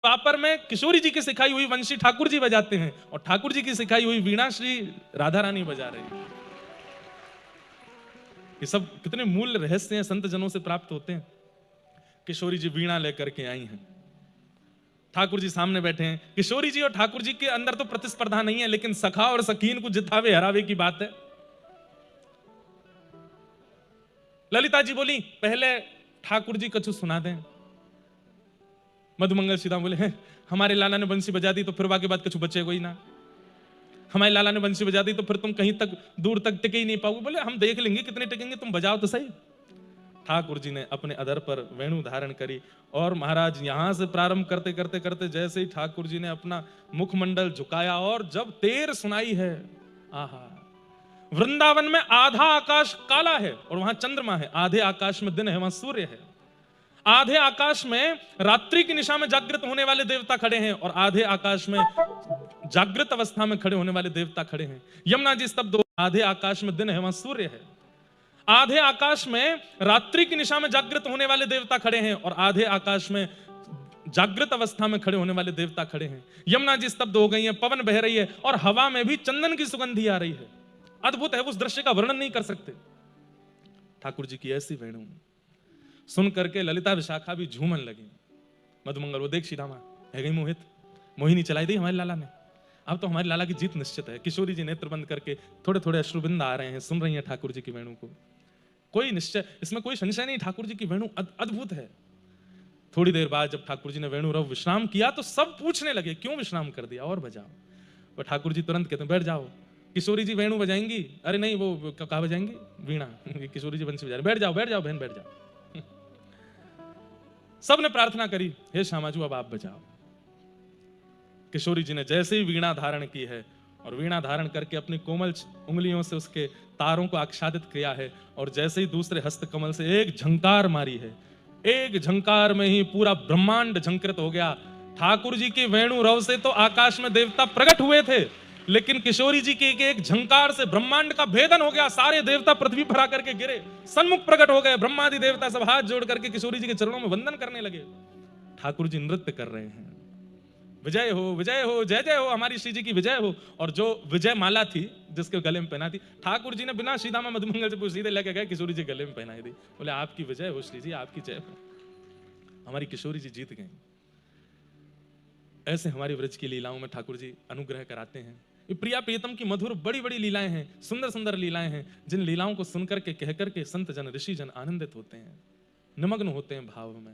द्वापर में किशोरी जी की सिखाई हुई वंशी ठाकुर जी बजाते हैं और ठाकुर जी की सिखाई हुई वीणा श्री राधा रानी बजा रही है। ये सब कितने मूल रहस्य हैं, संत जनों से प्राप्त होते हैं। किशोरी जी वीणा लेकर के आई हैं, ठाकुर जी सामने बैठे हैं। किशोरी जी और ठाकुर जी के अंदर तो प्रतिस्पर्धा नहीं है, लेकिन सखा और सखीन को जितावे हरावे की बात है। ललिता जी बोली पहले ठाकुर जी कछु सुना दें। मधुमंगल सीधा बोले हैं, हमारे लाला ने बंसी बजा दी तो फिर वाके बाद कछु बचेगा ही ना। हमारे लाला ने बंसी बजा दी तो फिर तुम कहीं तक दूर तक टिके ही नहीं पाओगे। बोले हम देख लेंगे कितने टिकेंगे, तुम बजाओ तो सही। ठाकुर जी ने अपने अधर पर वेणु धारण करी और महाराज यहां से प्रारंभ करते करते करते जैसे ही ठाकुर जी ने अपना मुखमंडल झुकाया और जब तेर सुनाई है, आहा, वृंदावन में आधा आकाश काला है और वहां चंद्रमा है, आधे आकाश में दिन है, वहां सूर्य है। आधे आकाश में रात्रि की निशा में जागृत होने वाले देवता खड़े हैं और आधे आकाश में जागृत अवस्था में खड़े होने वाले देवता खड़े हैं। यमुना जी स्तब्ध हो, आधे आकाश में दिन है, वहां सूर्य है। आधे आकाश में रात्रि की निशा में जागृत होने वाले देवता खड़े हैं और आधे आकाश में जागृत अवस्था में खड़े होने वाले देवता खड़े हैं। यमुना जी स्तब्ध हो गई है, पवन बह रही है और हवा में भी चंदन की सुगंधी आ रही है। अद्भुत है, उस दृश्य का वर्णन नहीं कर सकते। ठाकुर जी की ऐसी वेणु सुन करके ललिता विशाखा भी झूमन लगी। मधुमंगल वो देख श्रीरामा है गई मोहित, मोहिनी चलाई दी हमारे लाला ने, अब तो हमारे लाला की जीत निश्चित है। किशोरी जी नेत्र बंद करके थोड़े थोड़े अश्रुबिंद आ रहे हैं, सुन रही हैं ठाकुर जी की वेणु को। कोई निश्चय, इसमें कोई संशय नहीं, ठाकुर जी की वेणु अद्भुत है। थोड़ी देर बाद जब ठाकुर जी ने वेणु रव विश्राम किया तो सब पूछने लगे क्यों विश्राम कर दिया, और बजाओ। और ठाकुर जी तुरंत कहते हैं बैठ जाओ। किशोरी जी वेणु बजाएंगी, अरे नहीं वो कहा बजाएंगी, वीणा। किशोरी जी बंसी बजा रही, बैठ जाओ बैठ जाओ बहन बैठ जाओ। सब ने प्रार्थना करी, हे श्यामाजू अब आप बजाओ। किशोरी जी ने जैसे ही वीणा धारण की है और वीणा धारण करके अपनी कोमल उंगलियों से उसके तारों को आच्छादित किया है और जैसे ही दूसरे हस्त कमल से एक झंकार मारी है, एक झंकार में ही पूरा ब्रह्मांड झंकृत हो गया। ठाकुर जी के वेणु रव से तो आकाश में देवता प्रकट हुए थे, लेकिन किशोरी जी के एक झंकार से ब्रह्मांड का भेदन हो गया। सारे देवता पृथ्वी पर आकर के गिरे, सन्मुख प्रकट हो गए। ब्रह्मादि देवता सब हाथ जोड़ करके किशोरी जी के चरणों में वंदन करने लगे। ठाकुर जी नृत्य कर रहे हैं, विजय हो जय जय हो, हमारी श्री जी की विजय हो। और जो विजय माला थी जिसके गले में पहना थी, ठाकुर जी ने बिना सीधामा मधुमंगल से पूछ सीधे लेके गए, किशोरी जी गले में पहनाई दी। बोले आपकी विजय हो श्री जी, आपकी जय हो, हमारी किशोरी जी जीत गई। ऐसे हमारी व्रज की लीलाओं में ठाकुर जी अनुग्रह कराते हैं। ये प्रिया प्रियतम की मधुर बड़ी बड़ी लीलाएं हैं, सुंदर सुंदर लीलाएं हैं, जिन लीलाओं को सुनकर के कहकर के संत जन ऋषि जन आनंदित होते हैं, निमग्न होते हैं भाव में।